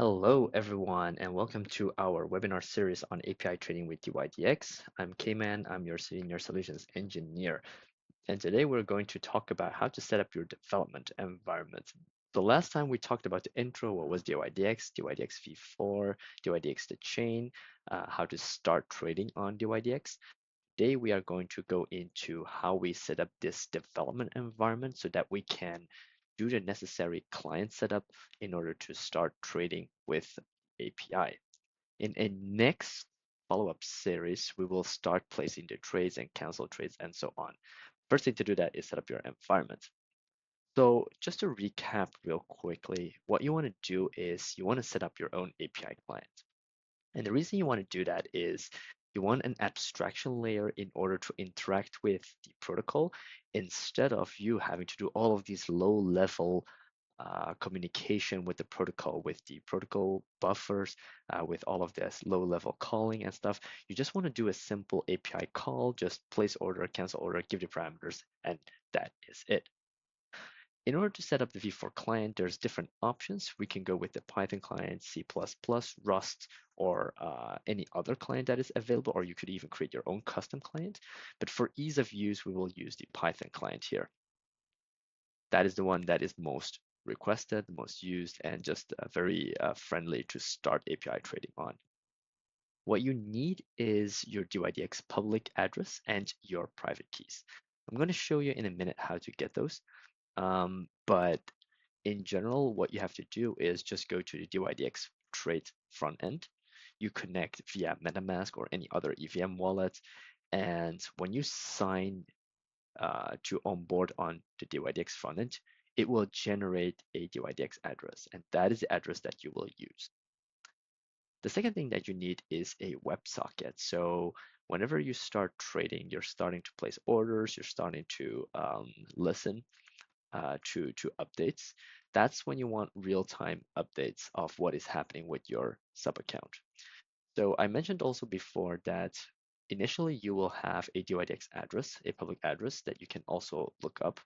Hello, everyone, and welcome to our webinar series on API trading with dYdX. I'm Kman, I'm your Senior Solutions Engineer, and today we're going to talk about how to set up your development environment. The last time we talked about the intro, what was dYdX, dYdX v4, dYdX the chain, how to start trading on dYdX. Today we are going to go into how we set up this development environment so that we can do the necessary client setup in order to start trading with API. In a next follow-up series, we will start placing the trades and cancel trades and so on. First thing to do that is set up your environment. So just to recap real quickly, what you want to do is you want to set up your own API client. And the reason you want to do that is you want an abstraction layer in order to interact with the protocol instead of you having to do all of these low-level communication with the protocol buffers, with all of this low-level calling and stuff. You just want to do a simple API call, just place order, cancel order, give the parameters, and that is it. In order to set up the V4 client, there's different options. We can go with the Python client, C++, Rust, or any other client that is available, or you could even create your own custom client. But for ease of use, we will use the Python client here. That is the one that is most requested, most used, and just very friendly to start API trading on. What you need is your dYdX public address and your private keys. I'm going to show you in a minute how to get those. But in general, what you have to do is just go to the dYdX trade front end. You connect via MetaMask or any other EVM wallet. And when you sign to onboard on the dYdX front end, it will generate a dYdX address. And that is the address that you will use. The second thing that you need is a WebSocket. So whenever you start trading, you're starting to place orders, you're starting to listen to updates. That's when you want real-time updates of what is happening with your sub account. So I mentioned also before that initially you will have a dYdX address, a public address that you can also look up.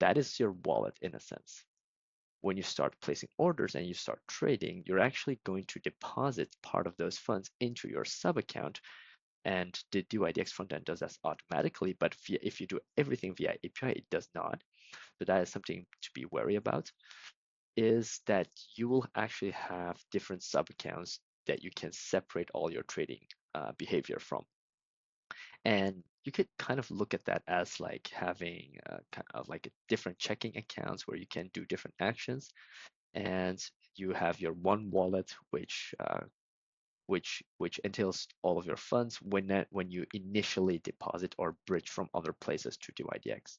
That is your wallet in a sense. When you start placing orders and you start trading, you're actually going to deposit part of those funds into your sub account, and the dYdX frontend does that automatically, but if you do everything via API, it does not. So that is something to be wary about, is that you will actually have different sub accounts that you can separate all your trading behavior from. And you could kind of look at that as like having kind of like different checking accounts where you can do different actions. And you have your one wallet, which entails all of your funds when you initially deposit or bridge from other places to dYdX.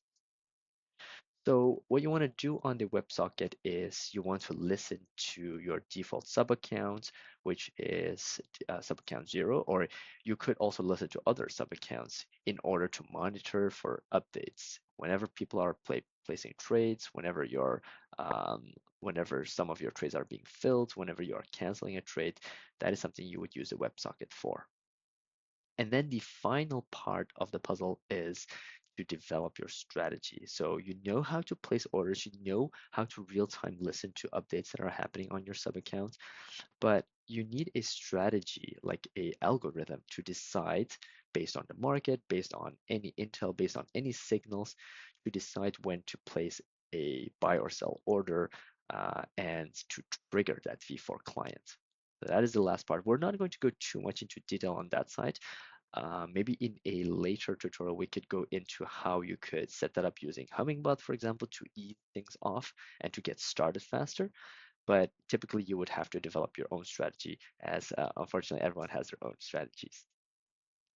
So what you want to do on the WebSocket is you want to listen to your default sub account, which is sub account 0, or you could also listen to other sub accounts in order to monitor for updates. Whenever people are placing trades, whenever some of your trades are being filled, whenever you are canceling a trade, that is something you would use the WebSocket for. And then the final part of the puzzle is to develop your strategy. So you know how to place orders, you know how to real-time listen to updates that are happening on your sub account, but you need a strategy, like a algorithm, to decide based on the market, based on any intel, based on any signals, to decide when to place a buy or sell order and to trigger that V4 client. So that is the last part. We're not going to go too much into detail on that side. Maybe in a later tutorial, we could go into how you could set that up using Hummingbot, for example, to ease things off and to get started faster. But typically, you would have to develop your own strategy, as unfortunately, everyone has their own strategies.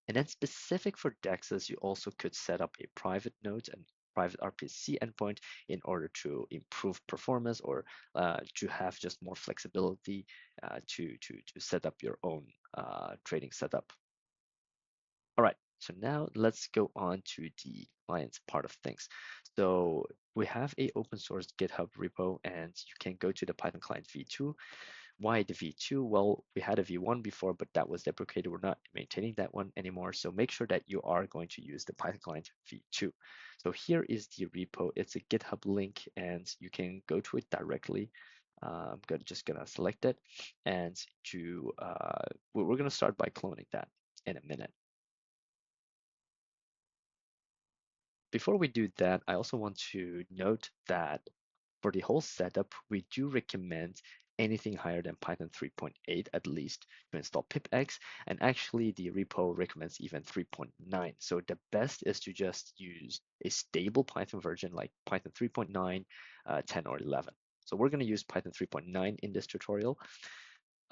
And then specific for DEXs, you also could set up a private node and private RPC endpoint in order to improve performance or to have just more flexibility to set up your own trading setup. All right, so now let's go on to the clients part of things. So we have a open source GitHub repo, and you can go to the Python client v2. Why the v2? Well, we had a v1 before, but that was deprecated. We're not maintaining that one anymore. So make sure that you are going to use the Python client v2. So here is the repo. It's a GitHub link, and you can go to it directly. Just gonna select it, and we're gonna start by cloning that in a minute. Before we do that, I also want to note that for the whole setup, we do recommend anything higher than Python 3.8 at least to install pipx, and actually the repo recommends even 3.9. So the best is to just use a stable Python version like Python 3.9, 10, or 11. So we're going to use Python 3.9 in this tutorial.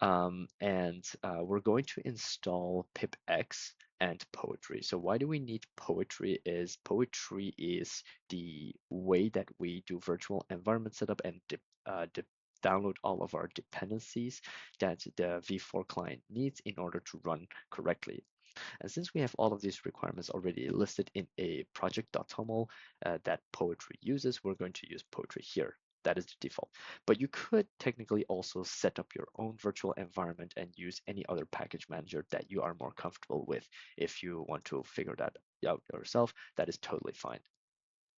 We're going to install pipx and poetry. So why do we need poetry? Poetry is the way that we do virtual environment setup and download all of our dependencies that the v4 client needs in order to run correctly. And since we have all of these requirements already listed in a project.toml that poetry uses, we're going to use poetry here. That is the default. But you could technically also set up your own virtual environment and use any other package manager that you are more comfortable with. If you want to figure that out yourself, that is totally fine.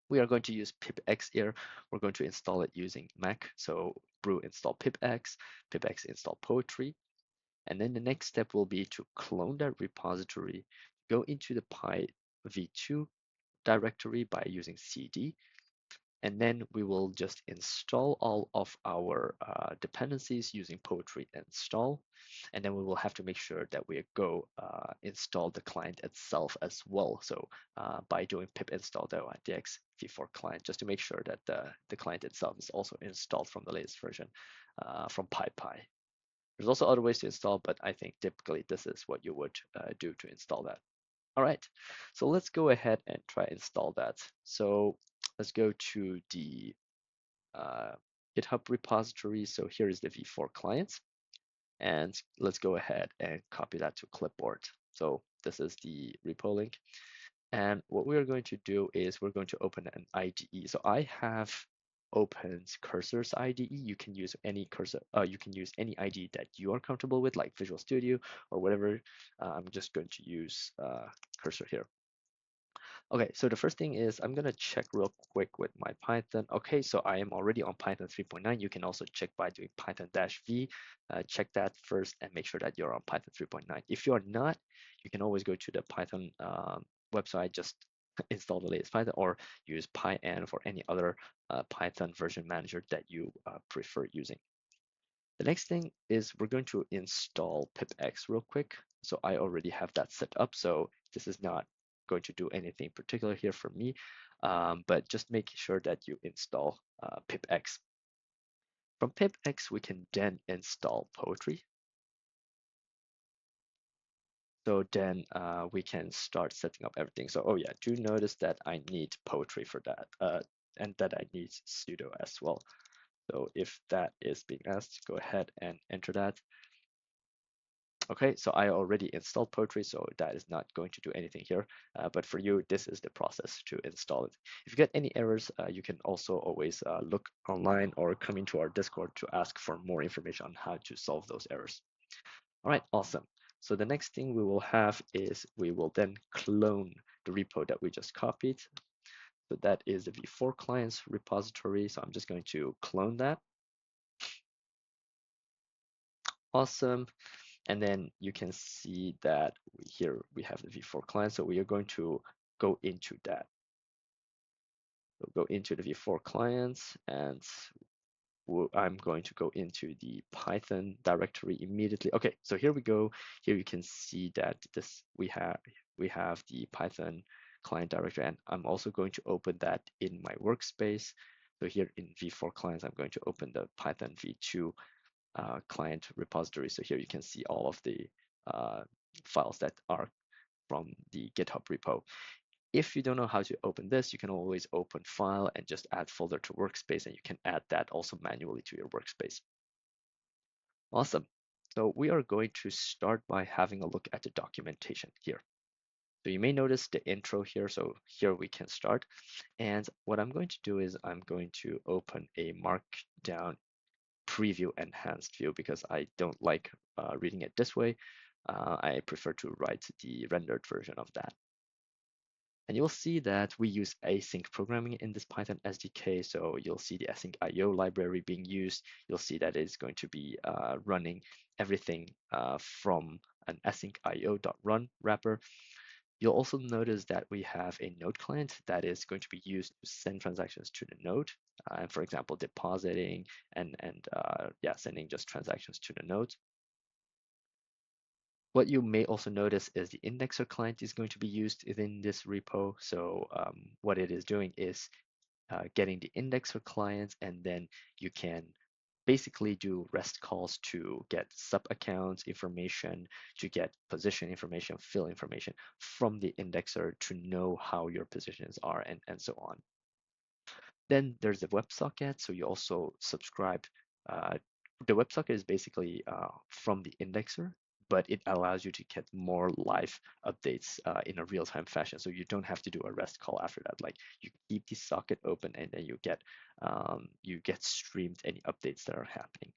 We are going to use pipx here. We're going to install it using Mac. So brew install pipx, pipx install poetry. And then the next step will be to clone that repository, go into the py-v2 directory by using cd, and then we will just install all of our dependencies using poetry install. And then we will have to make sure that we go install the client itself as well. So by doing pip install dYdX v4 client, just to make sure that the client itself is also installed from the latest version from PyPy. There's also other ways to install, but I think typically this is what you would do to install that. All right, so let's go ahead and try install that. So let's go to the uh, GitHub repository. So here is the v4 client, and let's go ahead and copy that to clipboard. So this is the repo link. And what we are going to do is we're going to open an IDE. So I have opened Cursor's IDE. You can use any cursor. You can use any IDE that you are comfortable with, like Visual Studio or whatever. I'm just going to use Cursor here. Okay, so the first thing is I'm gonna check real quick with my Python. Okay, so I am already on Python 3.9. You can also check by doing Python-V. Check that first and make sure that you're on Python 3.9. If you're not, you can always go to the Python website, just install the latest Python or use pyenv for any other Python version manager that you prefer using. The next thing is we're going to install pipx real quick. So I already have that set up. So this is not going to do anything particular here for me, but just make sure that you install pipx. From pipx, we can then install poetry. So then we can start setting up everything. So, oh yeah, do notice that I need poetry for that, and that I need sudo as well. So if that is being asked, go ahead and enter that. Okay, so I already installed Poetry, so that is not going to do anything here. But for you, this is the process to install it. If you get any errors, you can also always look online or come into our Discord to ask for more information on how to solve those errors. All right, awesome. So the next thing we will have is we will then clone the repo that we just copied. So that is the v4 clients repository. So I'm just going to clone that. Awesome. And then you can see that here we have the v4 client. So we are going to go into that. We'll go into the v4 clients, and I'm going to go into the Python directory immediately. Okay, so here we go. Here you can see that we have the Python client directory, and I'm also going to open that in my workspace. So here in v4 clients, I'm going to open the Python v2 client repository. So here you can see all of the files that are from the GitHub repo. If you don't know how to open this, you can always open file and just add folder to workspace, and you can add that also manually to your workspace. Awesome. So we are going to start by having a look at the documentation here. So you may notice the intro here. So here we can start. And what I'm going to do is I'm going to open a markdown preview enhanced view because I don't like reading it this way. I prefer to write the rendered version of that. And you'll see that we use async programming in this Python SDK. So you'll see the async IO library being used. You'll see that it's going to be running everything from an async IO.run wrapper. You'll also notice that we have a node client that is going to be used to send transactions to the node. And for example, depositing and yeah, sending just transactions to the node. What you may also notice is the indexer client is going to be used within this repo. So what it is doing is getting the indexer client, and then you can basically do REST calls to get sub accounts information, to get position information, fill information from the indexer to know how your positions are, and so on. Then there's the WebSocket. So you also subscribe. Uh, the WebSocket is basically from the indexer, but it allows you to get more live updates in a real-time fashion. So you don't have to do a REST call after that. Like you keep the socket open, and then you get streamed any updates that are happening.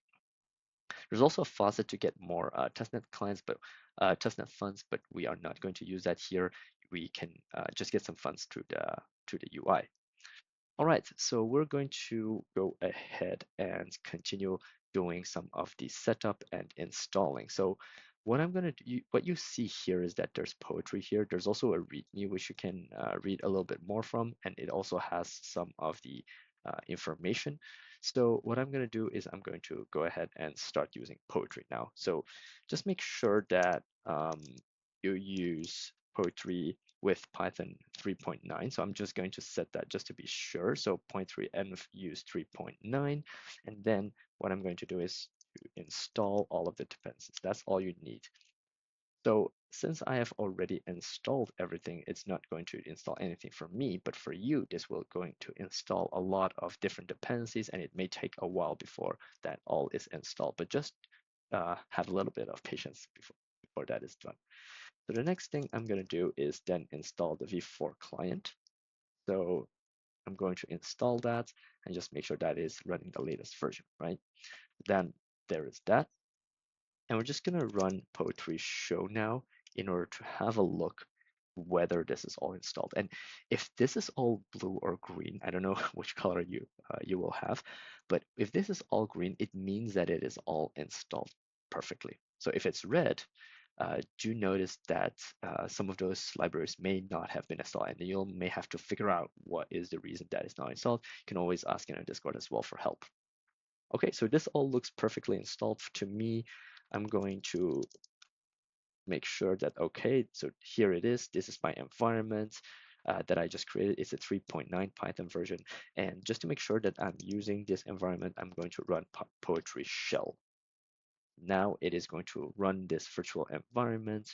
There's also a faucet to get more testnet clients, but testnet funds, but we are not going to use that here. We can just get some funds through the UI. All right, so we're going to go ahead and continue doing some of the setup and installing. So what I'm going to do, what you see here is that there's poetry here. There's also a README, which you can read a little bit more from, and it also has some of the information. So what I'm going to do is I'm going to go ahead and start using poetry now. So just make sure that you use poetry with Python 3.9. So I'm just going to set that just to be sure. So 0.3 and use 3.9. And then what I'm going to do is to install all of the dependencies. That's all you need. So since I have already installed everything, it's not going to install anything for me, but for you, this will going to install a lot of different dependencies, and it may take a while before that all is installed. But just have a little bit of patience before that is done. So the next thing I'm going to do is then install the v4 client. So I'm going to install that and just make sure that is running the latest version, right? Then there is that. And we're just going to run poetry show now in order to have a look whether this is all installed. And if this is all blue or green, I don't know which color you will have, but if this is all green, it means that it is all installed perfectly. So if it's red, do notice that some of those libraries may not have been installed, and you may have to figure out what is the reason that is not installed. You can always ask in our Discord as well for help. Okay, so this all looks perfectly installed to me. I'm going to make sure that, okay, so here it is. This is my environment that I just created. It's a 3.9 Python version. And just to make sure that I'm using this environment, I'm going to run poetry shell. Now it is going to run this virtual environment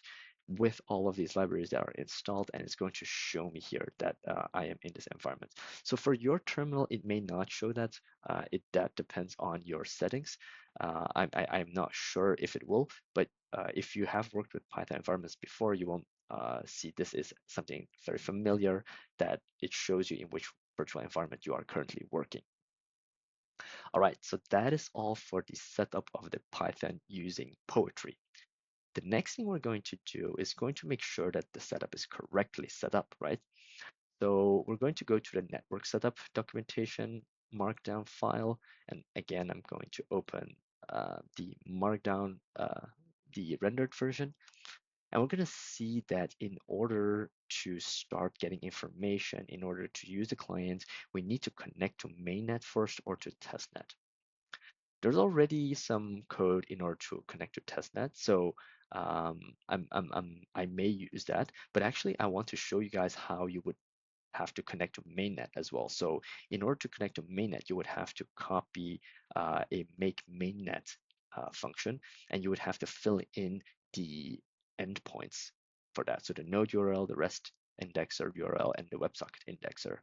with all of these libraries that are installed, and it's going to show me here that I am in this environment. So for your terminal, it may not show that. That depends on your settings. I'm not sure if it will, but if you have worked with Python environments before, you will see this is something very familiar, that it shows you in which virtual environment you are currently working. All right, so that is all for the setup of the Python using poetry. The next thing we're going to do is going to make sure that the setup is correctly set up, right? So we're going to go to the network setup documentation markdown file. And again, I'm going to open the markdown, the rendered version. And we're going to see that in order to start getting information, in order to use the client, we need to connect to mainnet first or to testnet. There's already some code in order to connect to testnet. So I may use that, but actually I want to show you guys how you would have to connect to mainnet as well. So in order to connect to mainnet, you would have to copy a make mainnet function, and you would have to fill in the endpoints for that. So the node URL, the REST indexer URL, and the WebSocket indexer.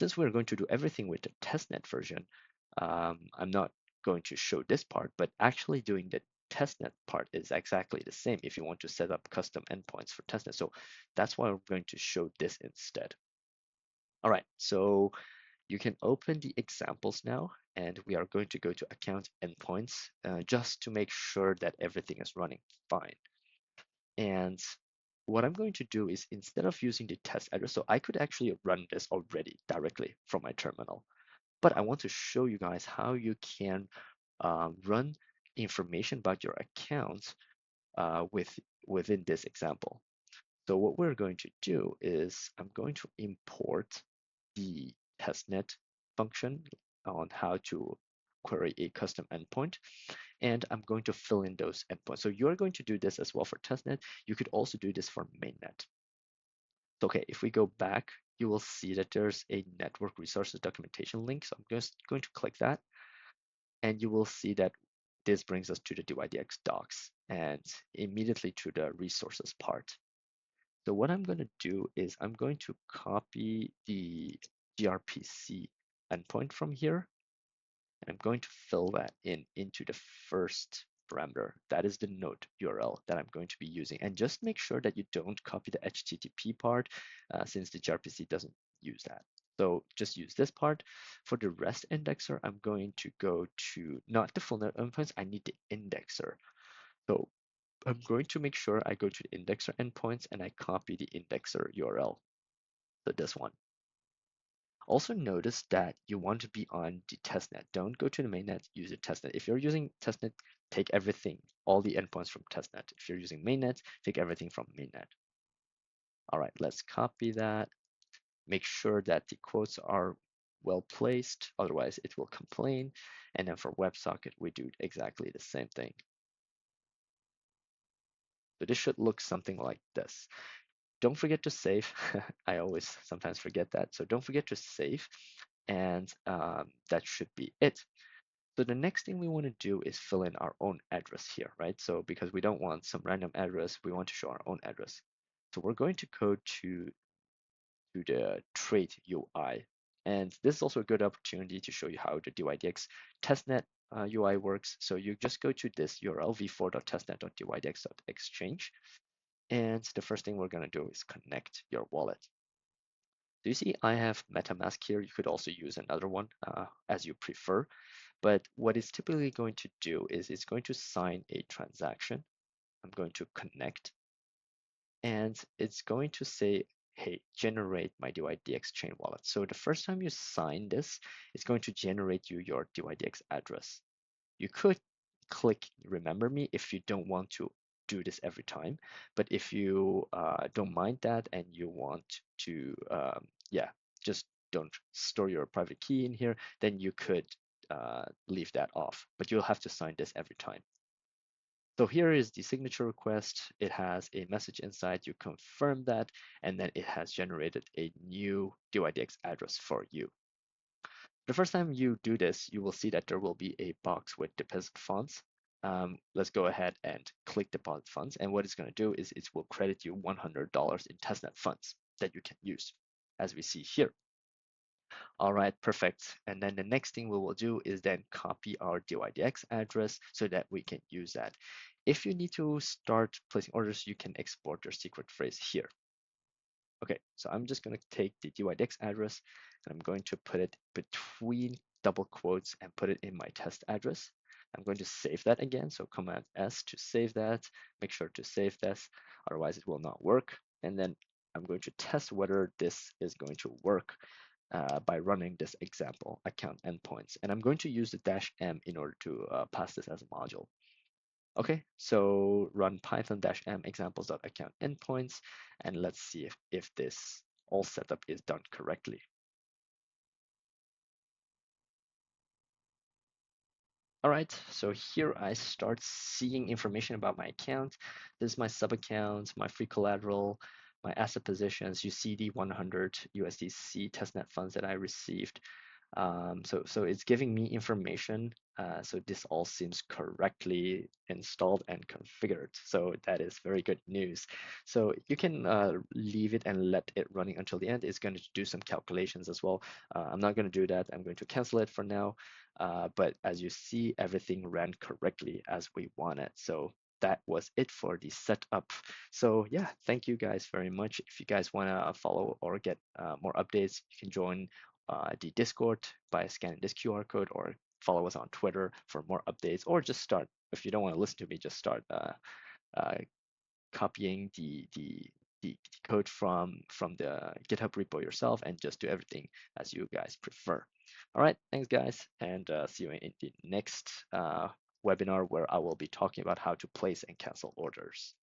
Since we're going to do everything with the testnet version, I'm not going to show this part, but actually doing the testnet part is exactly the same if you want to set up custom endpoints for testnet. So that's why I'm going to show this instead. All right, so you can open the examples now, and we are going to go to account endpoints just to make sure that everything is running fine. And what I'm going to do is instead of using the test address, so I could actually run this already directly from my terminal, but I want to show you guys how you can run information about your account within this example. So what we're going to do is I'm going to import the testnet function on how to query a custom endpoint, and I'm going to fill in those endpoints. So you're going to do this as well for testnet. You could also do this for mainnet. So, okay, if we go back, you will see that there's a network resources documentation link. So I'm just going to click that, and you will see that this brings us to the dYdX docs and immediately to the resources part. So what I'm going to do is I'm going to copy the gRPC endpoint from here, and I'm going to fill that into the first parameter. That is the node URL that I'm going to be using. And just make sure that you don't copy the HTTP part since the gRPC doesn't use that. So just use this part. For the REST indexer, I'm going to go to not the full node endpoints, I need the indexer. So I'm going to make sure I go to the indexer endpoints and I copy the indexer URL. So this one. Also notice that you want to be on the testnet. Don't go to the mainnet, use the testnet. If you're using testnet, take everything, all the endpoints from testnet. If you're using mainnet, take everything from mainnet. All right, let's copy that. Make sure that the quotes are well placed, otherwise it will complain. And then for WebSocket, we do exactly the same thing. So this should look something like this. Don't forget to save. I always sometimes forget that. So don't forget to save. And that should be it. So the next thing we want to do is fill in our own address here, right? So because we don't want some random address, we want to show our own address. So we're going to go to the trait UI. And this is also a good opportunity to show you how the dYdX testnet UI works. So you just go to this URL, v4.testnet.dydx.exchange. And the first thing we're going to do is connect your wallet. So you see I have MetaMask here. You could also use another one as you prefer. But what it's typically going to do is it's going to sign a transaction. I'm going to connect, and it's going to say, hey, generate my dYdX chain wallet. So the first time you sign this, it's going to generate you your dYdX address. You could click remember me if you don't want to do this every time. But if you don't mind that and you want to, yeah, just don't store your private key in here, then you could leave that off. But you'll have to sign this every time. So here is the signature request. It has a message inside. You confirm that, and then it has generated a new dYdX address for you. The first time you do this, you will see that there will be a box with deposit funds. Let's go ahead and click deposit funds. And what it's going to do is it will credit you $100 in testnet funds that you can use, as we see here. All right, perfect. And then the next thing we will do is then copy our dYdX address so that we can use that. If you need to start placing orders, you can export your secret phrase here. Okay, so I'm just going to take the dYdX address and I'm going to put it between double quotes and put it in my test address. I'm going to save that again. So Command S to save that. Make sure to save this, otherwise it will not work. And then I'm going to test whether this is going to work by running this example account endpoints. And I'm going to use the -m in order to pass this as a module. Okay, so run python-m examples.account endpoints, and let's see if this all setup is done correctly. All right, so here I start seeing information about my account. This is my sub account, my free collateral, my asset positions. You see the 100 USDC testnet funds that I received. So it's giving me information. So this all seems correctly installed and configured. So that is very good news. So you can leave it and let it running until the end. It's going to do some calculations as well. I'm not going to do that. I'm going to cancel it for now. But as you see, everything ran correctly as we wanted. So that was it for the setup. So yeah, thank you guys very much. If you guys want to follow or get more updates, you can join the Discord by scanning this QR code, or follow us on Twitter for more updates, or just start, if you don't want to listen to me, just start uh, copying the code from the GitHub repo yourself and just do everything as you guys prefer. All right, thanks guys, and see you in the next webinar where I will be talking about how to place and cancel orders.